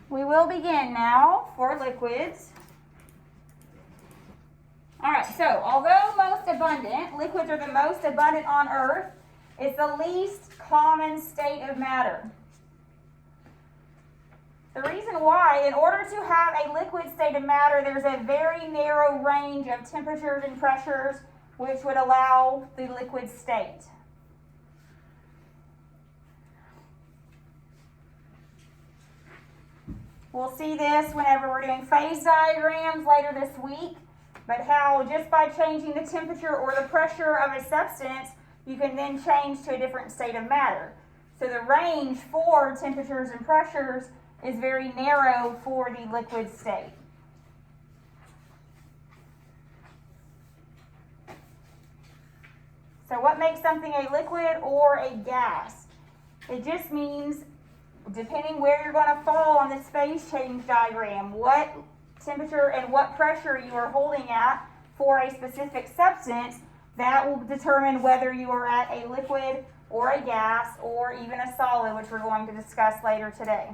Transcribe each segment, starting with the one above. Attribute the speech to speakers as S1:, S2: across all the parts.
S1: We will begin now for liquids. All right, so although most abundant, liquids are the most abundant on Earth, it's the least common state of matter. The reason why, in order to have a liquid state of matter, there's a very narrow range of temperatures and pressures which would allow the liquid state. We'll see this whenever we're doing phase diagrams later this week, but how just by changing the temperature or the pressure of a substance, you can then change to a different state of matter. So the range for temperatures and pressures is very narrow for the liquid state. So what makes something a liquid or a gas? It just means, depending where you're going to fall on this phase change diagram, what temperature and what pressure you are holding at for a specific substance, that will determine whether you are at a liquid or a gas or even a solid, which we're going to discuss later today.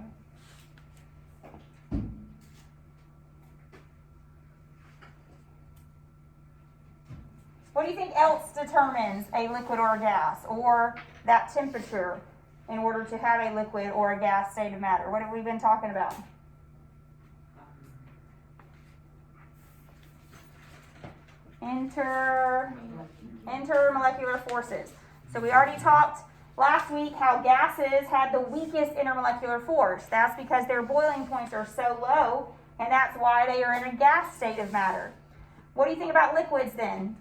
S1: What do you think else determines a liquid or a gas, or that temperature, in order to have a liquid or a gas state of matter? What have we been talking about? Intermolecular forces. So we already talked last week how gases had the weakest intermolecular force. That's because their boiling points are so low, and that's why they are in a gas state of matter. What do you think about liquids then?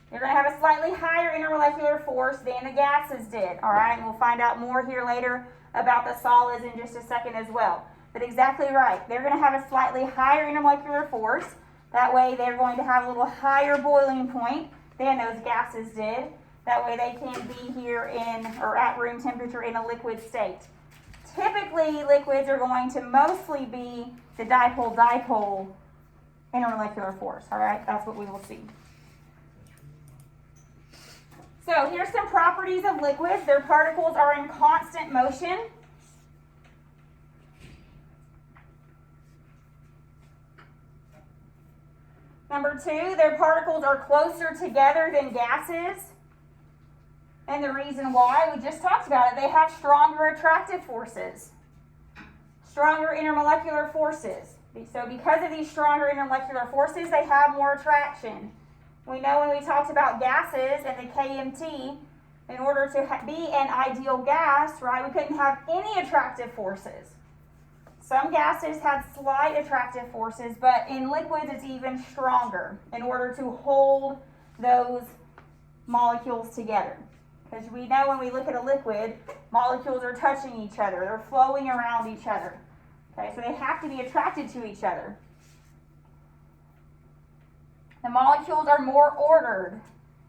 S1: They're going to have a slightly higher intermolecular force than the gases did. All right, and we'll find out more here later about the solids in just a second as well. But exactly right. They're going to have a slightly higher intermolecular force. That way they're going to have a little higher boiling point than those gases did. That way they can be here in, or at room temperature in a liquid state. Typically, liquids are going to mostly be the dipole-dipole intermolecular force. All right, that's what we will see. So here's some properties of liquids. Their particles are in constant motion. Number two, their particles are closer together than gases. And the reason why, we just talked about it, they have stronger attractive forces, stronger intermolecular forces. So because of these stronger intermolecular forces, they have more attraction. We know when we talked about gases and the KMT, in order to be an ideal gas, right, we couldn't have any attractive forces. Some gases have slight attractive forces, but in liquids it's even stronger in order to hold those molecules together. Because we know when we look at a liquid, molecules are touching each other, they're flowing around each other. Okay, so they have to be attracted to each other. The molecules are more ordered,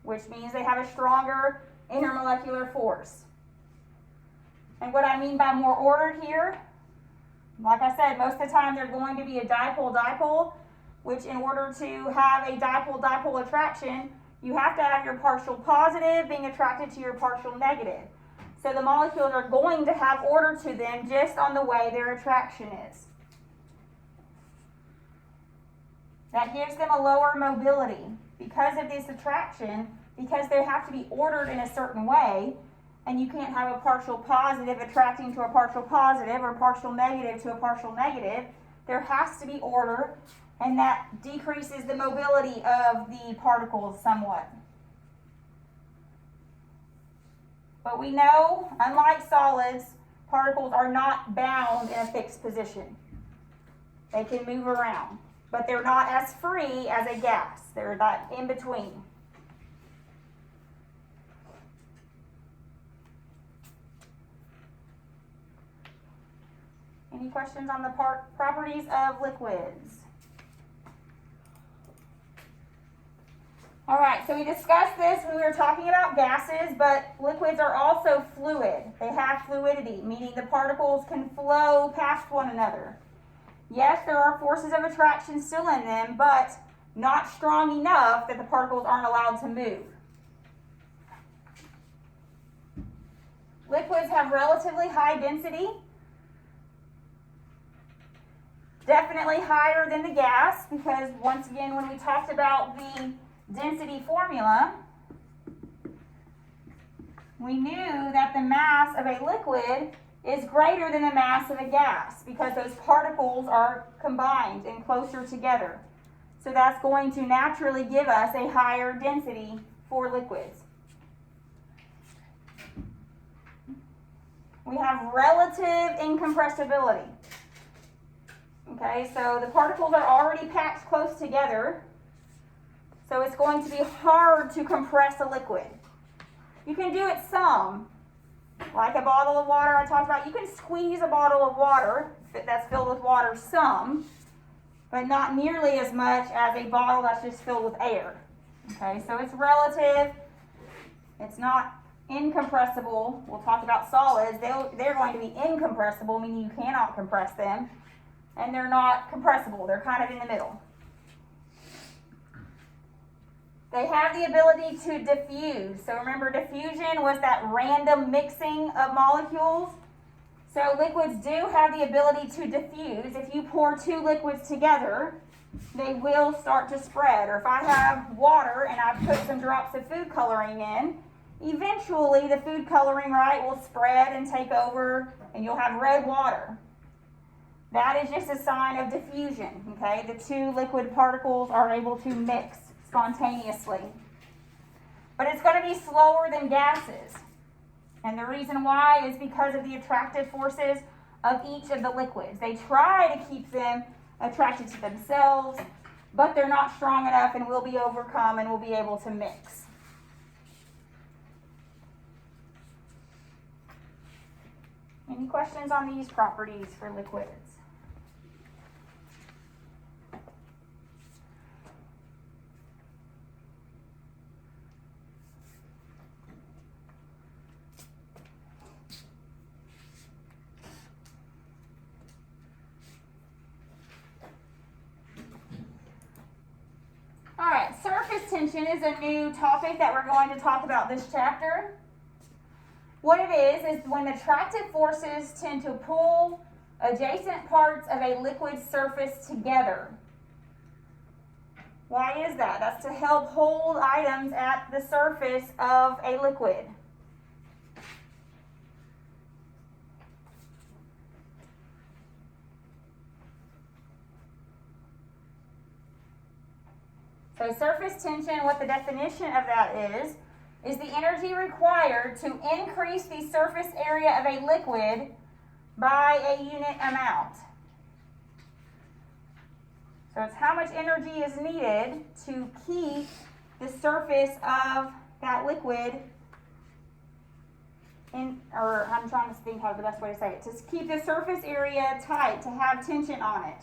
S1: which means they have a stronger intermolecular force. And what I mean by more ordered here, like I said, most of the time they're going to be a dipole-dipole, which in order to have a dipole-dipole attraction, you have to have your partial positive being attracted to your partial negative. So the molecules are going to have order to them just on the way their attraction is. That gives them a lower mobility because of this attraction, because they have to be ordered in a certain way, and you can't have a partial positive attracting to a partial positive or partial negative to a partial negative. There has to be order, and that decreases the mobility of the particles somewhat. But we know, unlike solids, particles are not bound in a fixed position. They can move around. But they're not as free as a gas. They're that in between. Any questions on the properties of liquids? All right, so we discussed this when we were talking about gases, but liquids are also fluid. They have fluidity, meaning the particles can flow past one another. Yes, there are forces of attraction still in them, but not strong enough that the particles aren't allowed to move. Liquids have relatively high density, Definitely higher than the gas, because once again, when we talked about the density formula, we knew that the mass of a liquid is greater than the mass of a gas because those particles are combined and closer together. So that's going to naturally give us a higher density for liquids. We have relative incompressibility. Okay, so the particles are already packed close together, so it's going to be hard to compress a liquid. You can do it some, like a bottle of water I talked about. You can squeeze a bottle of water that's filled with water some, but not nearly as much as a bottle that's just filled with air. Okay, so it's relative. It's not incompressible. We'll talk about solids. They're going to be incompressible, meaning you cannot compress them. And they're not compressible. They're kind of in the middle. They have the ability to diffuse. So remember, diffusion was that random mixing of molecules. So liquids do have the ability to diffuse. If you pour two liquids together, they will start to spread. Or if I have water and I put some drops of food coloring in, eventually the food coloring, right, will spread and take over, and you'll have red water. That is just a sign of diffusion, okay? The two liquid particles are able to mix spontaneously. But it's going to be slower than gases. And the reason why is because of the attractive forces of each of the liquids. They try to keep them attracted to themselves, but they're not strong enough and will be overcome and will be able to mix. Any questions on these properties for liquids? All right, surface tension is a new topic that we're going to talk about this chapter. What it is when attractive forces tend to pull adjacent parts of a liquid surface together. Why is that? That's to help hold items at the surface of a liquid. So surface tension, what the definition of that is the energy required to increase the surface area of a liquid by a unit amount. So it's how much energy is needed to keep the surface of that liquid or I'm trying to think how the best way to say it, to keep the surface area tight, to have tension on it,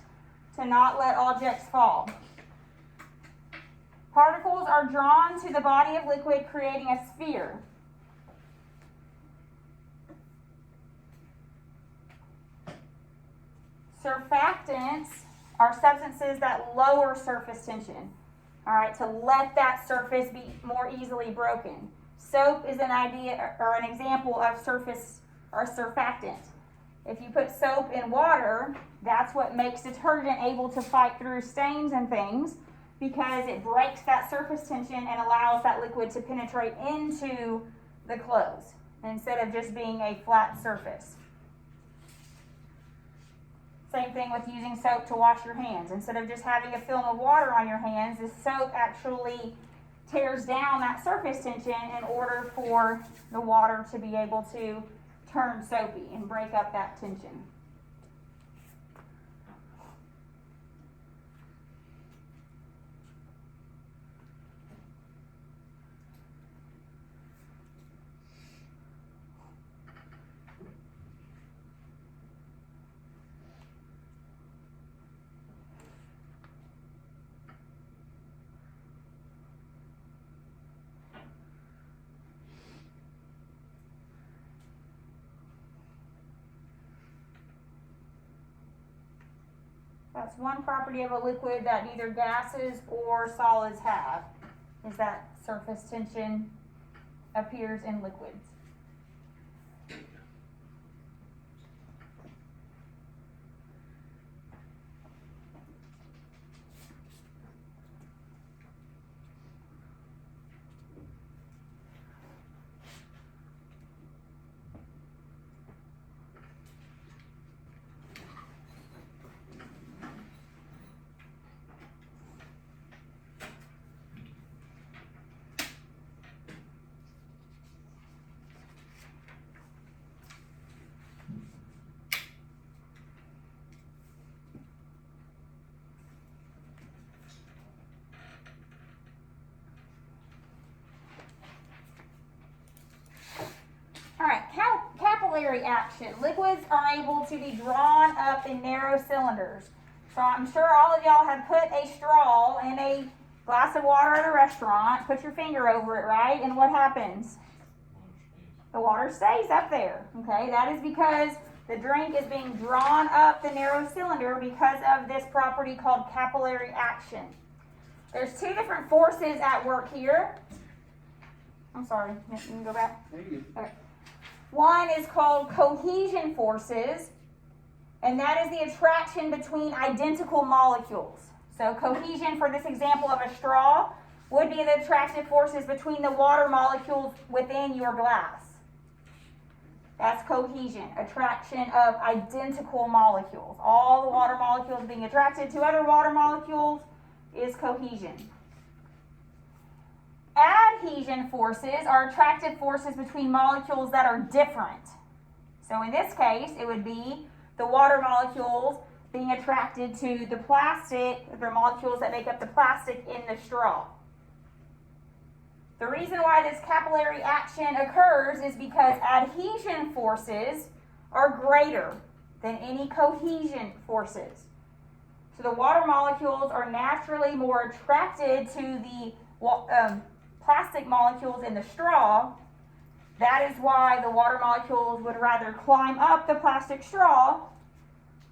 S1: to not let objects fall. Particles are drawn to the body of liquid, creating a sphere. Surfactants are substances that lower surface tension, all right, to let that surface be more easily broken. Soap is an idea or an example of surface or surfactant. If you put soap in water, that's what makes detergent able to fight through stains and things, because it breaks that surface tension and allows that liquid to penetrate into the clothes instead of just being a flat surface. Same thing with using soap to wash your hands. Instead of just having a film of water on your hands, the soap actually tears down that surface tension in order for the water to be able to turn soapy and break up that tension. That's one property of a liquid that neither gases or solids have, is that surface tension appears in liquids. capillary action. Liquids are able to be drawn up in narrow cylinders. So I'm sure all of y'all have put a straw in a glass of water at a restaurant, put your finger over it, right? And what happens? The water stays up there, okay? That is because the drink is being drawn up the narrow cylinder because of this property called capillary action. There's two different forces at work here. I'm sorry, you can go back. Okay. One is called cohesion forces, and that is the attraction between identical molecules. So cohesion, for this example of a straw, would be the attractive forces between the water molecules within your glass. That's cohesion, attraction of identical molecules. All the water molecules being attracted to other water molecules is cohesion. Adhesion forces are attractive forces between molecules that are different. So in this case, it would be the water molecules being attracted to the plastic, the molecules that make up the plastic in the straw. The reason why this capillary action occurs is because adhesion forces are greater than any cohesion forces. So the water molecules are naturally more attracted to the plastic molecules in the straw. That is why the water molecules would rather climb up the plastic straw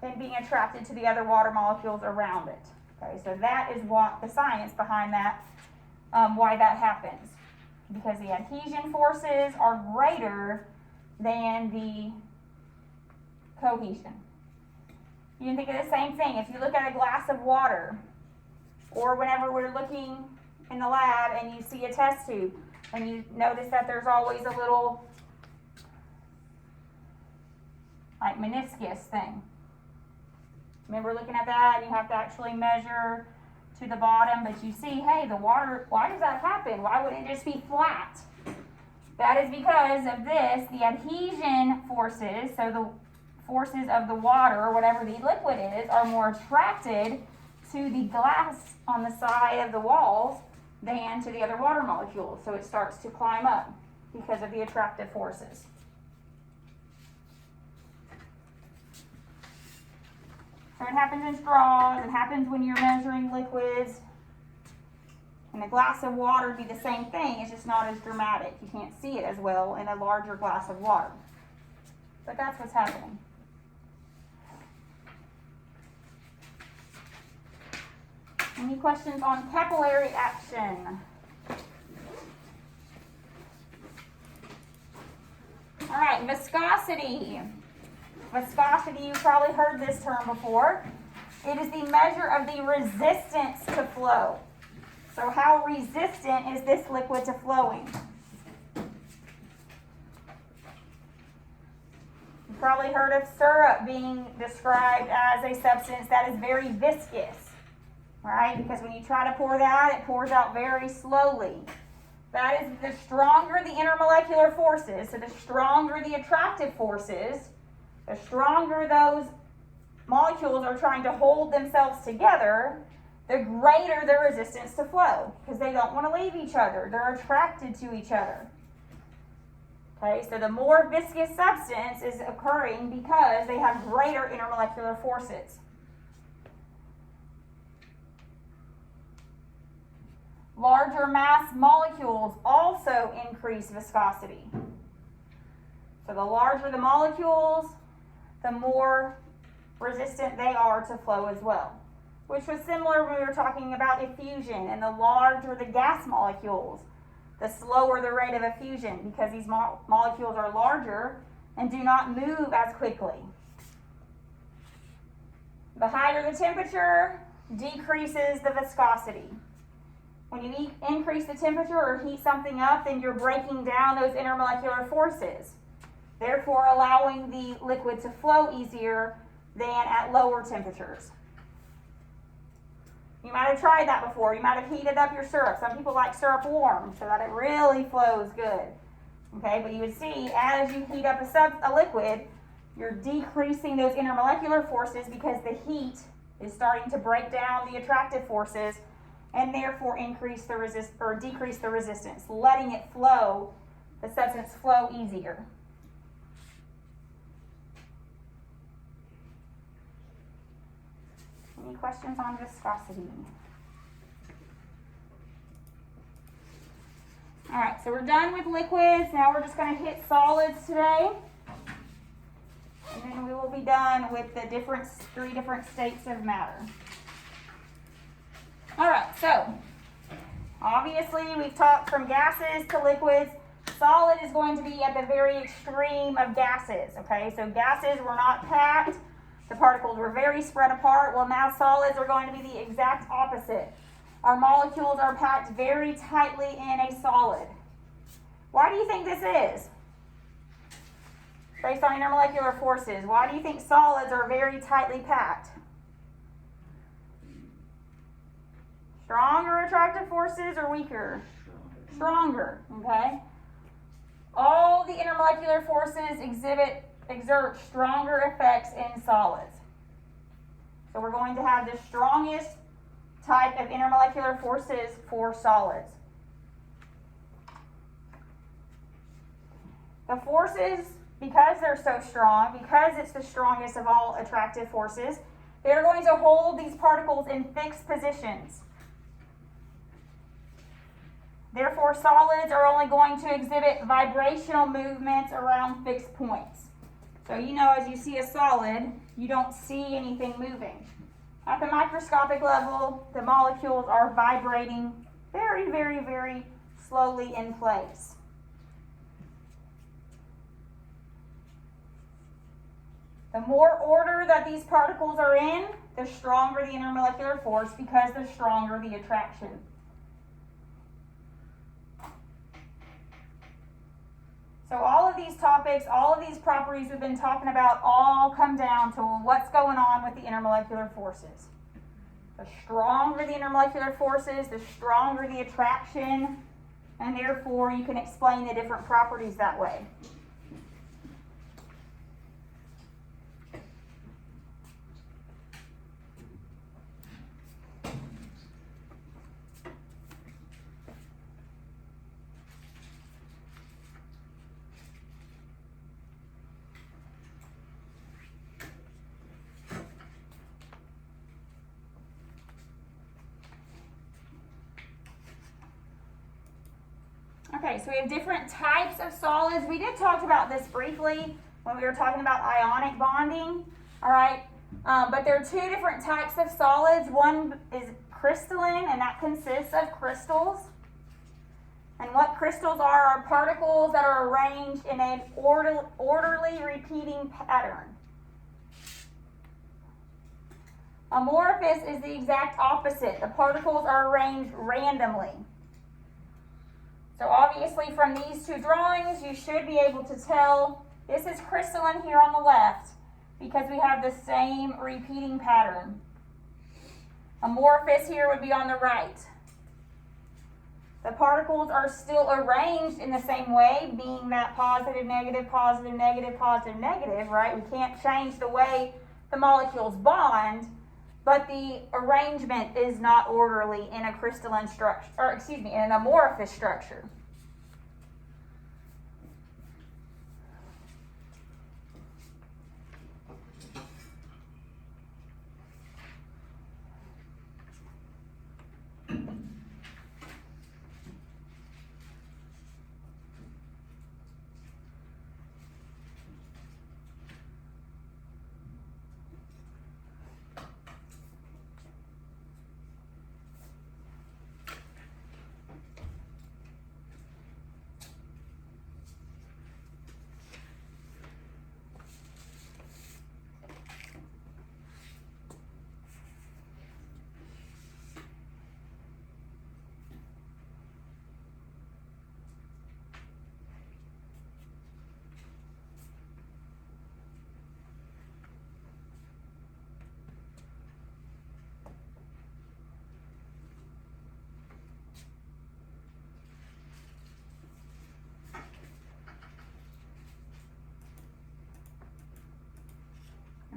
S1: than being attracted to the other water molecules around it. Okay, so that is what the science behind that, why that happens. Because the adhesion forces are greater than the cohesion. You can think of the same thing. If you look at a glass of water, or whenever we're looking in the lab and you see a test tube, and you notice that there's always a little, like, meniscus thing. Remember looking at that, and you have to actually measure to the bottom, but you see, hey, the water, why does that happen? Why wouldn't it just be flat? That is because of this, the adhesion forces, so the forces of the water, or whatever the liquid is, are more attracted to the glass on the side of the walls than to the other water molecules. So it starts to climb up because of the attractive forces. So it happens in straws, it happens when you're measuring liquids. And a glass of water would be the same thing, it's just not as dramatic. You can't see it as well in a larger glass of water. But that's what's happening. Any questions on capillary action? All right, viscosity. Viscosity, you've probably heard this term before. It is the measure of the resistance to flow. So how resistant is this liquid to flowing? You've probably heard of syrup being described as a substance that is very viscous, right? Because when you try to pour that, it pours out very slowly. That is, the stronger the intermolecular forces, so the stronger the attractive forces, the stronger those molecules are trying to hold themselves together, the greater the resistance to flow, because they don't want to leave each other. They're attracted to each other. Okay, so the more viscous substance is occurring because they have greater intermolecular forces. Larger mass molecules also increase viscosity. So the larger the molecules, the more resistant they are to flow as well. Which was similar when we were talking about effusion, and the larger the gas molecules, the slower the rate of effusion, because these molecules are larger and do not move as quickly. The higher the temperature, decreases the viscosity. When you increase the temperature or heat something up, then you're breaking down those intermolecular forces, therefore allowing the liquid to flow easier than at lower temperatures. You might have tried that before. You might have heated up your syrup. Some people like syrup warm so that it really flows good. Okay, but you would see as you heat up a liquid, you're decreasing those intermolecular forces because the heat is starting to break down the attractive forces and therefore decrease the resistance, letting it flow, the substance flow easier. Any questions on viscosity? All right, so we're done with liquids. Now we're just going to hit solids today. And then we will be done with the three different states of matter. All right, so obviously we've talked from gases to liquids. Solid is going to be at the very extreme of gases, okay? So gases were not packed. The particles were very spread apart. Well, now solids are going to be the exact opposite. Our molecules are packed very tightly in a solid. Why do you think this is? Based on intermolecular forces, why do you think solids are very tightly packed? Stronger attractive forces or weaker? Stronger, okay? All the intermolecular forces exert stronger effects in solids. So we're going to have the strongest type of intermolecular forces for solids. The forces, because they're so strong, because it's the strongest of all attractive forces, they're going to hold these particles in fixed positions. Therefore, solids are only going to exhibit vibrational movements around fixed points. So you know, as you see a solid, you don't see anything moving. At the microscopic level, the molecules are vibrating very, very, very slowly in place. The more order that these particles are in, the stronger the intermolecular force, because the stronger the attraction. So all of these topics, all of these properties we've been talking about all come down to what's going on with the intermolecular forces. The stronger the intermolecular forces, the stronger the attraction, and therefore you can explain the different properties that way. Okay, so we have different types of solids. We did talk about this briefly when we were talking about ionic bonding, all right? But there are two different types of solids. One is crystalline, and that consists of crystals. And what crystals are particles that are arranged in an orderly repeating pattern. Amorphous is the exact opposite. The particles are arranged randomly. So obviously from these two drawings, you should be able to tell this is crystalline here on the left because we have the same repeating pattern. Amorphous here would be on the right. The particles are still arranged in the same way, being that positive, negative, positive, negative, positive, negative, right? We can't change the way the molecules bond, but the arrangement is not orderly in a crystalline structure, or excuse me, in an amorphous structure.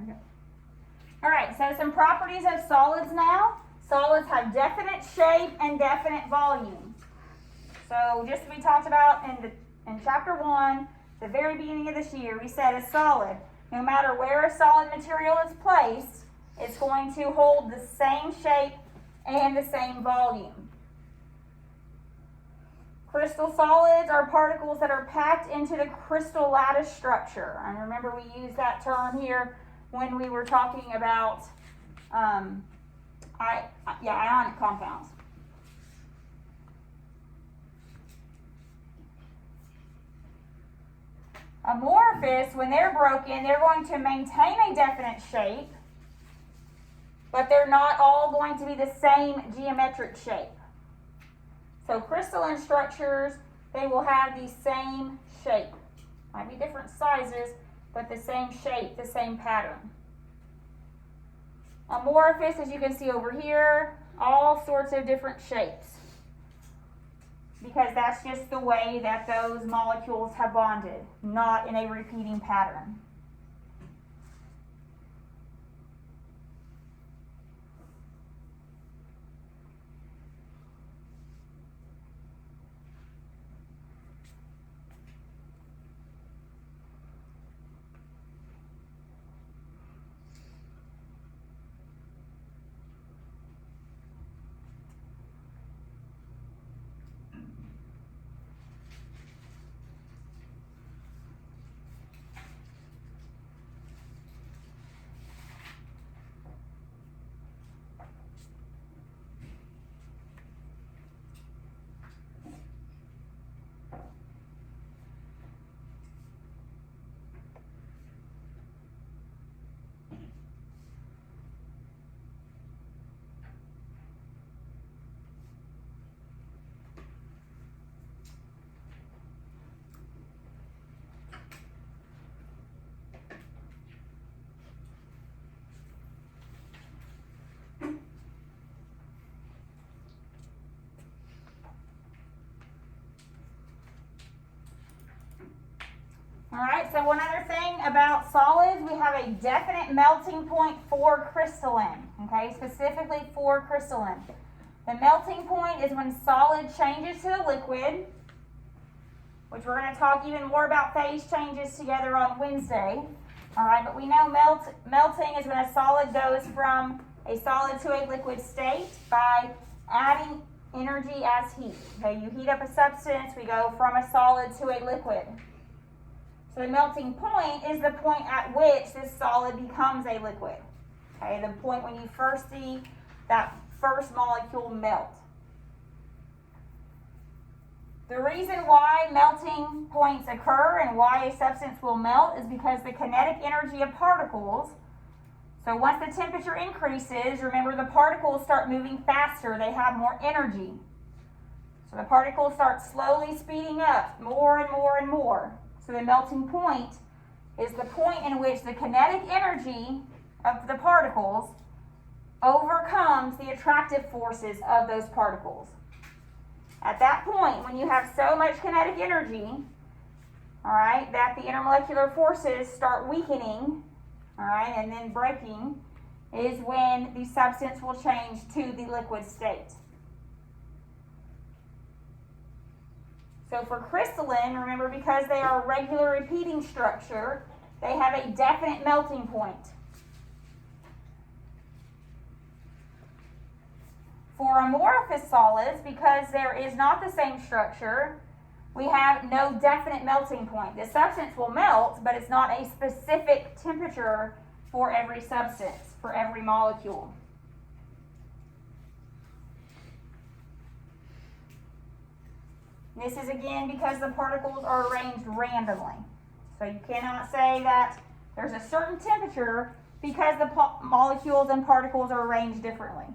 S1: Okay. All right, so some properties of solids now. Solids have definite shape and definite volume. So just as we talked about in chapter 1, the very beginning of this year, we said a solid, no matter where a solid material is placed, it's going to hold the same shape and the same volume. Crystal solids are particles that are packed into the crystal lattice structure. And remember, we used that term here when we were talking about ionic compounds. Amorphous, when they're broken, they're going to maintain a definite shape, but they're not all going to be the same geometric shape. So crystalline structures, they will have the same shape. Might be different sizes, but the same shape, the same pattern. Amorphous, as you can see over here, all sorts of different shapes, because that's just the way that those molecules have bonded, not in a repeating pattern. All right, so one other thing about solids, we have a definite melting point for crystalline, okay, specifically for crystalline. The melting point is when solid changes to a liquid, which we're going to talk even more about phase changes together on Wednesday. All right, but we know melting is when a solid goes from a solid to a liquid state by adding energy as heat. Okay, you heat up a substance, we go from a solid to a liquid. So the melting point is the point at which this solid becomes a liquid. Okay, the point when you first see that first molecule melt. The reason why melting points occur and why a substance will melt is because the kinetic energy of particles, so once the temperature increases, remember the particles start moving faster, they have more energy. So the particles start slowly speeding up more and more and more. So the melting point is the point in which the kinetic energy of the particles overcomes the attractive forces of those particles. At that point, when you have so much kinetic energy, all right, that the intermolecular forces start weakening, all right, and then breaking, is when the substance will change to the liquid state. So for crystalline, remember, because they are a regular repeating structure, they have a definite melting point. For amorphous solids, because there is not the same structure, we have no definite melting point. The substance will melt, but it's not a specific temperature for every substance, for every molecule. This is again because the particles are arranged randomly. So you cannot say that there's a certain temperature because the molecules and particles are arranged differently.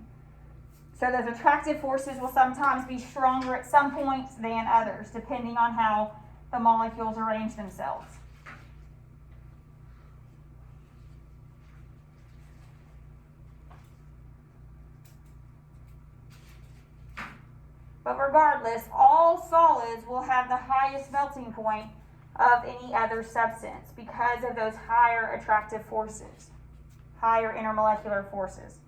S1: So those attractive forces will sometimes be stronger at some points than others, depending on how the molecules arrange themselves. But regardless, all solids will have the highest melting point of any other substance because of those higher attractive forces, higher intermolecular forces.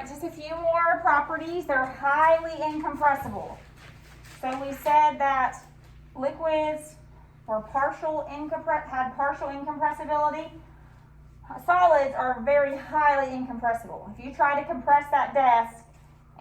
S1: right, just a few more properties. They're highly incompressible. So we said that liquids were had partial incompressibility. Solids are very highly incompressible. If you try to compress that desk,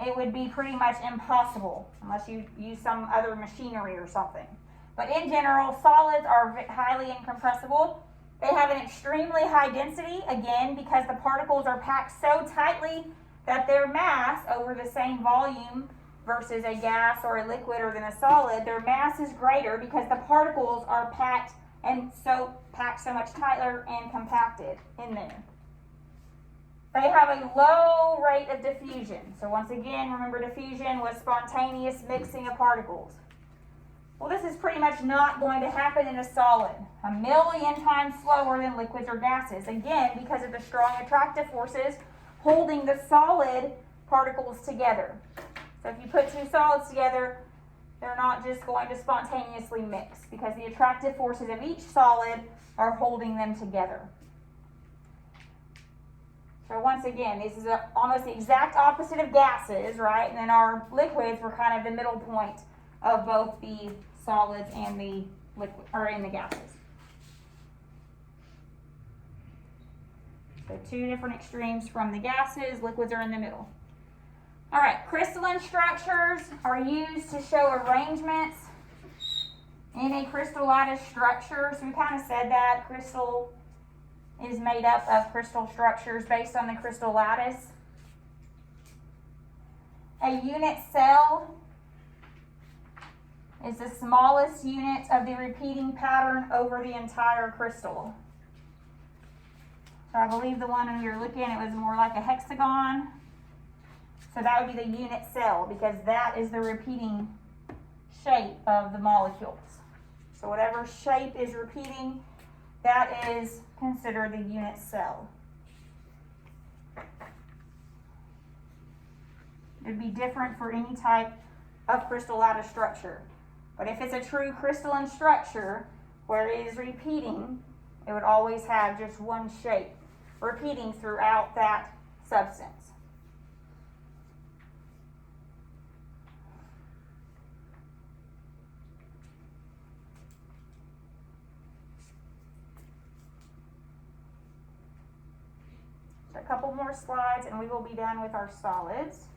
S1: it would be pretty much impossible unless you use some other machinery or something. But in general, solids are highly incompressible. They have an extremely high density, again, because the particles are packed so tightly that their mass over the same volume versus a gas or a liquid or than a solid, their mass is greater because the particles are packed so much tighter and compacted in there. They have a low rate of diffusion. So once again, remember diffusion was spontaneous mixing of particles. Well, this is pretty much not going to happen in a solid. 1,000,000 times slower than liquids or gases. Again, because of the strong attractive forces holding the solid particles together. So if you put two solids together, they're not just going to spontaneously mix because the attractive forces of each solid are holding them together. So once again, this is almost the exact opposite of gases, right? And then our liquids were kind of the middle point of both the solids and the liquid, or in the gases. So two different extremes from the gases, liquids are in the middle. All right, crystalline structures are used to show arrangements in a crystal lattice structure. So we kind of said that crystal is made up of crystal structures based on the crystal lattice. A unit cell is the smallest unit of the repeating pattern over the entire crystal. So I believe the one you're looking at was more like a hexagon. So that would be the unit cell because that is the repeating shape of the molecules. So whatever shape is repeating, that is considered the unit cell. It would be different for any type of crystal lattice structure. But if it's a true crystalline structure where it is repeating, it would always have just one shape repeating throughout that substance. A couple more slides and we will be done with our solids.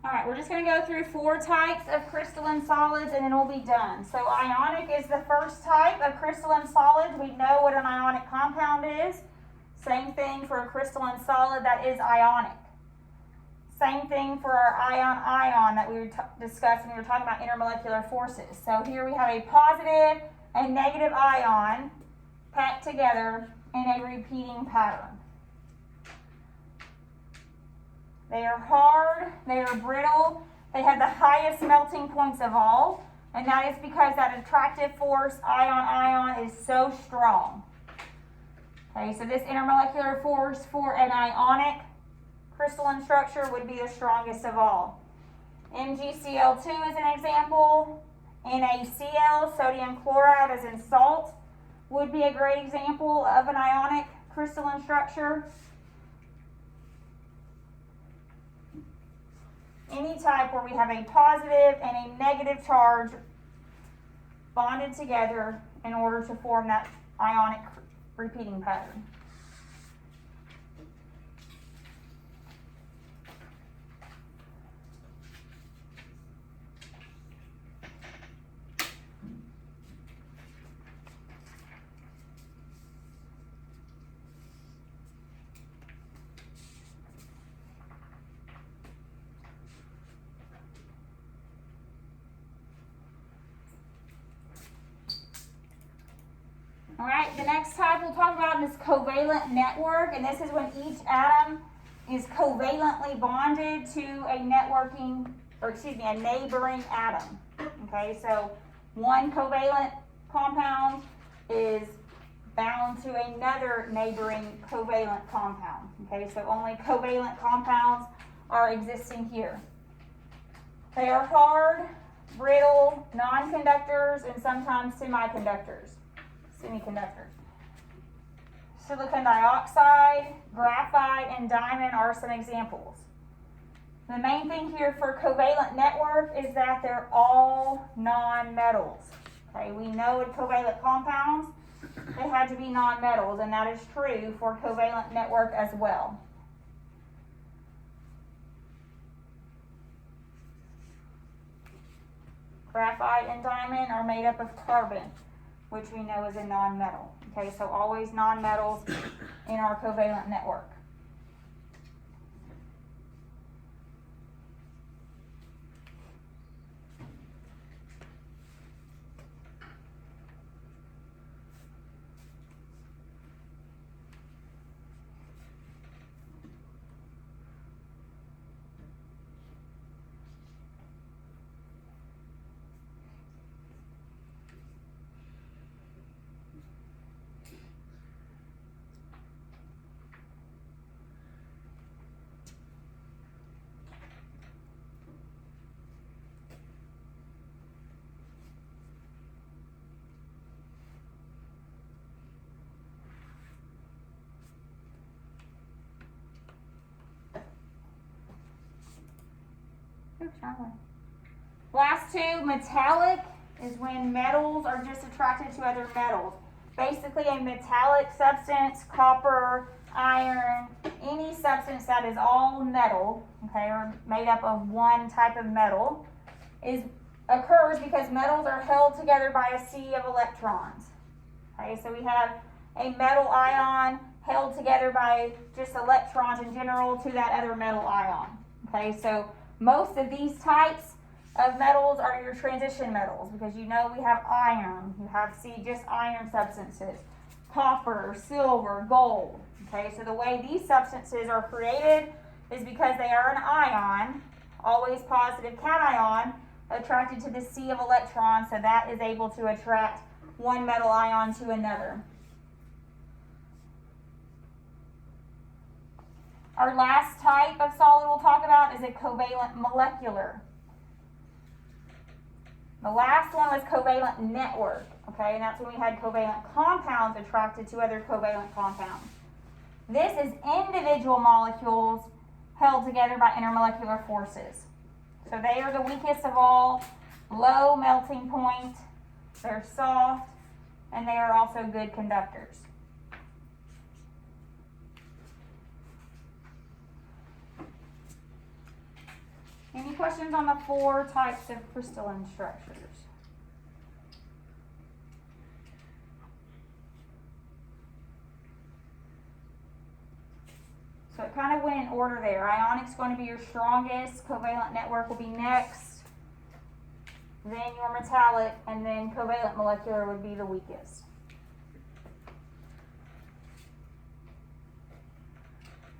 S1: All right, we're just going to go through 4 types of crystalline solids and then we'll be done. So ionic is the first type of crystalline solids. We know what an ionic compound is. Same thing for a crystalline solid that is ionic. Same thing for our ion that we discussed when we were talking about intermolecular forces. So here we have a positive and negative ion packed together in a repeating pattern. They are hard, they are brittle, they have the highest melting points of all, and that is because that attractive force, ion-ion, is so strong. Okay, so this intermolecular force for an ionic crystalline structure would be the strongest of all. MgCl2 is an example. NaCl, sodium chloride as in salt, would be a great example of an ionic crystalline structure. Any type where we have a positive and a negative charge bonded together in order to form that ionic repeating pattern. All right, the next type we'll talk about is covalent network, and this is when each atom is covalently bonded to a neighboring atom. Okay, so one covalent compound is bound to another neighboring covalent compound. Okay, so only covalent compounds are existing here. They are hard, brittle, non-conductors, and sometimes semiconductors. Silicon dioxide, graphite, and diamond are some examples. The main thing here for covalent network is that they're all non-metals. Okay, we know in covalent compounds, they had to be non-metals, and that is true for covalent network as well. Graphite and diamond are made up of carbon, which we know is a non-metal. Okay, so always non-metals in our covalent network. Last two, metallic is when metals are just attracted to other metals. Basically a metallic substance, copper, iron, any substance that is all metal, okay, or made up of one type of metal, occurs because metals are held together by a sea of electrons. Okay, so we have a metal ion held together by just electrons in general to that other metal ion. Okay, so most of these types of metals are your transition metals, because you know we have iron, you have just iron substances, copper, silver, gold. Okay, so the way these substances are created is because they are an ion, always positive cation, attracted to the sea of electrons, so that is able to attract one metal ion to another. Our last type of solid we'll talk about is a covalent molecular. The last one was covalent network, okay, and that's when we had covalent compounds attracted to other covalent compounds. This is individual molecules held together by intermolecular forces. So they are the weakest of all, low melting point, they're soft, and they are also good conductors. Any questions on the 4 types of crystalline structures? So it kind of went in order there. Ionic's going to be your strongest, covalent network will be next, then your metallic, and then covalent molecular would be the weakest.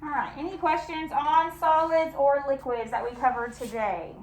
S1: All right, any questions on solids or liquids that we covered today?